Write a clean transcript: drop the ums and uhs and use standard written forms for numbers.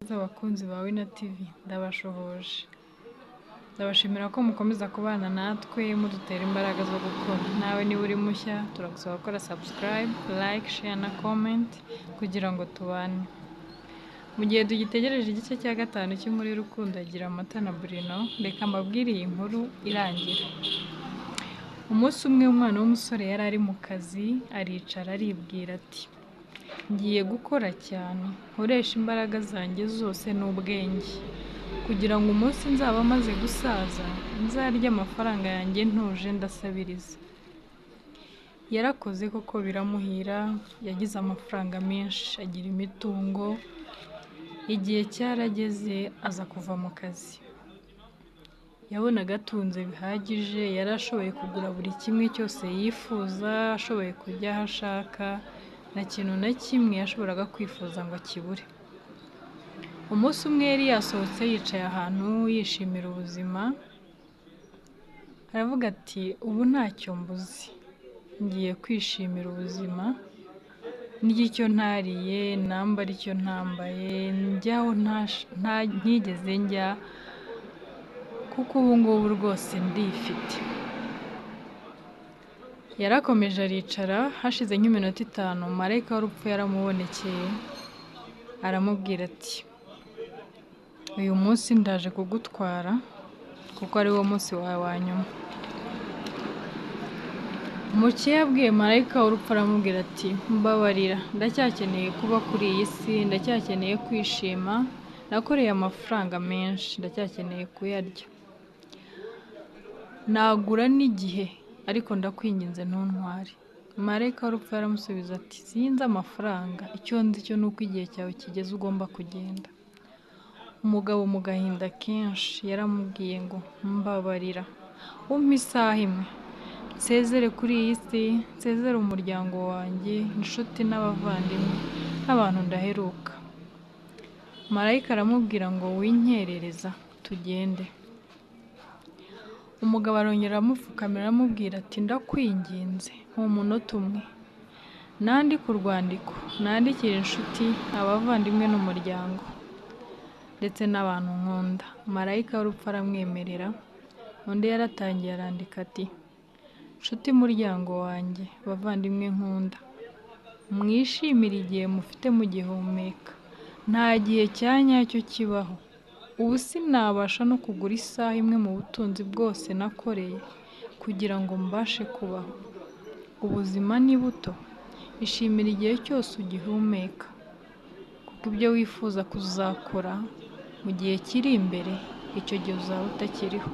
Abakunzi ba Wina TV ndabashoboje, ndabashimira ko mukomeza kubana natwe mudutera imbaraga zo gukora. Nawe niba uri mushya turagusaba gukora subscribe, like, share na comment kugira ngo tubane. Mu gihe tugitegereje igice cya gatanu cy'inkuru y'urukundo agira amata na Bruno, reka mbabwire iyi nkuru irangira. Umunsi umwe umwana w'umusore yari ari mu kazi, aricara aribwira ati ngiye gukora cyane, nkoresha imbaraga zanjye zose n'ubwenge kugira ngo umunsi nzaba maze gusaza nzarya amafaranga yanjye ntuje ndasabiriza. Yarakoze koko biramuhira, yagize amafaranga menshi, agira imitungo. Igihe cyarageze aza kuva mu kazi, yabonaga atunze bihagije, yari ashoboye kugura buri kimwe cyose yifuza, ashoboye kujya aho ashaka, nta kintu na kimwe yashoboraga kwifuza ngo akibure. Umunsi umwe yari yasohotse yicaye ahantu yishimira ubuzima, aravuga ati ubu ntacyo mbuze, ngiye kwishimira ubuzima, ndya icyo ntariye, nambara icyo ntambaye, njyaho ntigeze njya, kuko ubu ngubu rwose ndifite. Yarakomeje aricara, hashize nk'iminota 5 marayika w'urupfu yaramubonekeye, aramubwira ati uyu munsi ndaje kugutwara kuko ari wo munsi wawe wa nyuma. Umukiye yabwiye marayika w'urupfu aramubwira ati mbabarira, ndacyakeneye kuba kuri iyi si, ndacyakeneye kwishima, nakoreye amafaranga menshi, ndacyakeneye kuyarya, nagura n'igihe, ariko ndakwinginze ntuntware. Marayika w'urupfu yaramusubiza ati sinzi amafaranga, icyo nzi cyo nuko igihe cyawe kigeze ugomba kugenda. Umugabo mu gahinda kenshi yaramubwiye ngo mbabarira, umpe isaha imwe nsezere kuri iyi si, nsezere umuryango wanjye, inshuti n'abavandimwe n'abantu ndaheruka. Marayika aramubwira ngo winkerereza tugende. Umugabo arongera aramupfukamira aramubwira ati ndakwinginze umunota umwe, nandike urwandiko, nandikira inshuti, abavandimwe n'umuryango ndetse n'abantu nkunda. Marayika w'urupfu aramwemerera. Undi yaratangiye arandika ati nshuti muryango wanjye, bavandimwe nkunda, mwishimire igihe mufite mugihumeka, nta gihe cya nyacyo kibaho. Ubu sinabasha no kugura isaha imwe mu butunzi bwose nakoreye kugira ngo mbashe kubaho. Ubuzima ni buto, ishimira igihe cyose ugihumeka, kuko ibyo wifuza kuzakora mu gihe kiri imbere, icyo gihe uzaba utakiriho.